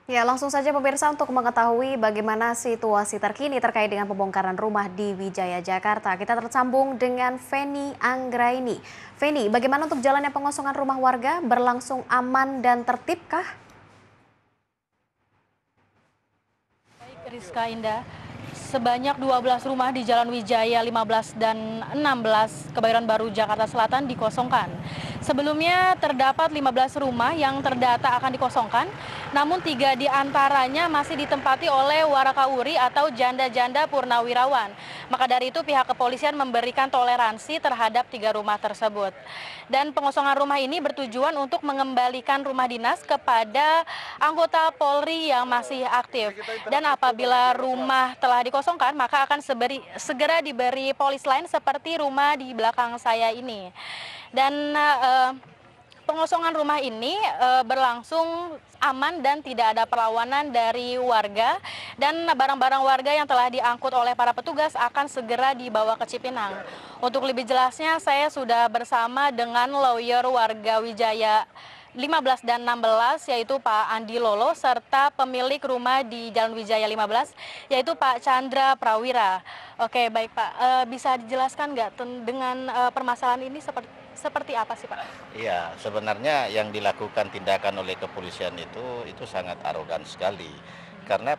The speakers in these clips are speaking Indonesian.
Ya, langsung saja pemirsa untuk mengetahui bagaimana situasi terkini terkait dengan pembongkaran rumah di Wijaya, Jakarta. Kita tersambung dengan Feni Anggraini. Feni, bagaimana untuk jalannya pengosongan rumah warga? Berlangsung aman dan tertibkah? Baik, Rizka Indah. Sebanyak 12 rumah di Jalan Wijaya 15 dan 16 Kebayoran Baru, Jakarta Selatan dikosongkan. Sebelumnya terdapat 15 rumah yang terdata akan dikosongkan, namun 3 di antaranya masih ditempati oleh warakauri atau janda-janda purnawirawan. Maka dari itu pihak kepolisian memberikan toleransi terhadap 3 rumah tersebut. Dan pengosongan rumah ini bertujuan untuk mengembalikan rumah dinas kepada anggota Polri yang masih aktif. Dan apabila rumah telah dikosongkan, maka akan segera diberi polis lain seperti rumah di belakang saya ini. Dan pengosongan rumah ini berlangsung aman dan tidak ada perlawanan dari warga, dan barang-barang warga yang telah diangkut oleh para petugas akan segera dibawa ke Cipinang. Untuk lebih jelasnya saya sudah bersama dengan lawyer warga Wijaya 15 dan 16 yaitu Pak Andi Lolo serta pemilik rumah di Jalan Wijaya 15 yaitu Pak Chandra Prawira. Oke, baik Pak, bisa dijelaskan nggak dengan permasalahan ini seperti apa sih Pak? Iya, sebenarnya yang dilakukan tindakan oleh kepolisian itu sangat arogan sekali. Karena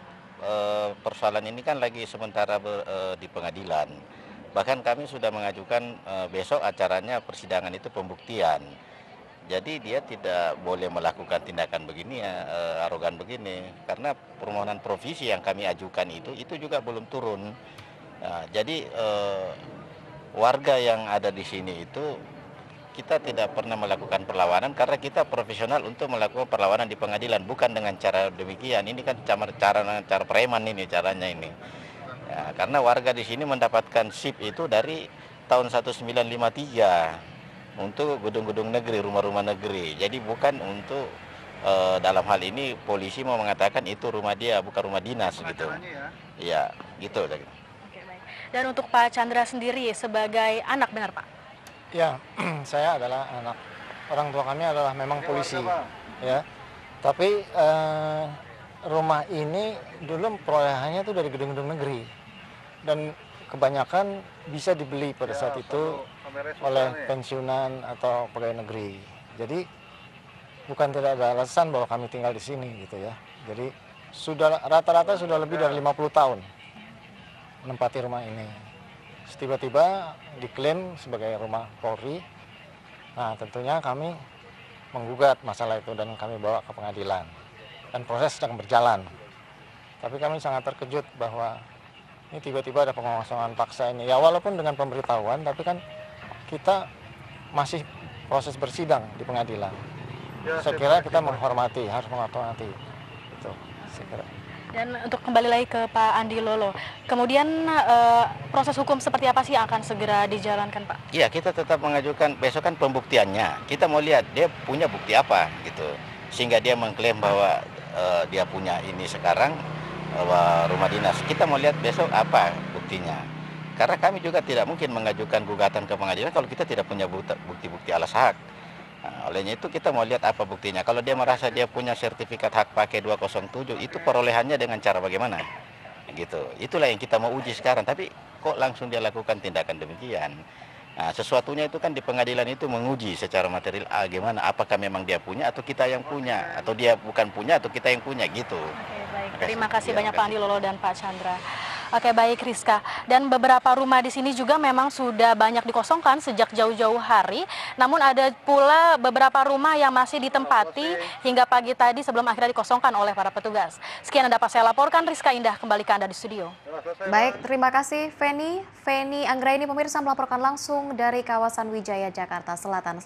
persoalan ini kan lagi sementara di pengadilan. Bahkan kami sudah mengajukan besok acaranya persidangan itu pembuktian. Jadi dia tidak boleh melakukan tindakan begini ya, arogan begini. Karena permohonan provisi yang kami ajukan itu juga belum turun. Nah, jadi warga yang ada di sini itu kita tidak pernah melakukan perlawanan karena kita profesional untuk melakukan perlawanan di pengadilan, bukan dengan cara demikian. Ini kan cara preman ini caranya ini. Ya, karena warga di sini mendapatkan SIP itu dari tahun 1953 untuk gedung-gedung negeri, rumah-rumah negeri. Jadi bukan untuk dalam hal ini polisi mau mengatakan itu rumah dia, bukan rumah dinas gitu. Iya, gitu. Oke, baik. Dan untuk Pak Chandra sendiri sebagai anak, benar Pak? Ya, saya adalah anak. Orang tua kami adalah memang polisi, ya. Tapi rumah ini dulu perolehannya itu dari gedung-gedung negeri, dan kebanyakan bisa dibeli pada saat itu oleh pensiunan atau pegawai negeri. Jadi bukan tidak ada alasan bahwa kami tinggal di sini gitu ya. Jadi rata-rata sudah lebih dari 50 tahun menempati rumah ini. Tiba-tiba diklaim sebagai rumah Polri. Nah, tentunya kami menggugat masalah itu dan kami bawa ke pengadilan. Dan proses sedang berjalan. Tapi kami sangat terkejut bahwa ini tiba-tiba ada pengosongan paksa ini. Ya walaupun dengan pemberitahuan, tapi kan kita masih proses bersidang di pengadilan. Saya kira kita harus menghormati. Itu, saya kira. Dan untuk kembali lagi ke Pak Andi Lolo, kemudian proses hukum seperti apa sih yang akan segera dijalankan Pak? Iya, kita tetap mengajukan besok kan pembuktiannya. Kita mau lihat dia punya bukti apa gitu. Sehingga dia mengklaim bahwa dia punya ini sekarang rumah dinas. Kita mau lihat besok apa buktinya. Karena kami juga tidak mungkin mengajukan gugatan ke pengadilan kalau kita tidak punya bukti-bukti alas hak. Nah, olehnya itu kita mau lihat apa buktinya. Kalau dia merasa dia punya sertifikat hak pakai 207, itu perolehannya dengan cara bagaimana? Gitu. Itulah yang kita mau uji sekarang. Tapi kok langsung dia lakukan tindakan demikian? Nah, sesuatunya itu kan di pengadilan itu menguji secara material gimana, apakah memang dia punya atau kita yang punya, atau dia bukan punya atau kita yang punya gitu. Oke, baik. Terima kasih banyak Pak Andi Lolo dan Pak Chandra. Oke, baik Rizka. Dan beberapa rumah di sini juga memang sudah banyak dikosongkan sejak jauh-jauh hari. Namun ada pula beberapa rumah yang masih ditempati hingga pagi tadi sebelum akhirnya dikosongkan oleh para petugas. Sekian yang dapat saya laporkan, Rizka Indah, kembali ke Anda di studio. Baik, terima kasih Feni. Feni Anggraini pemirsa melaporkan langsung dari kawasan Wijaya, Jakarta Selatan.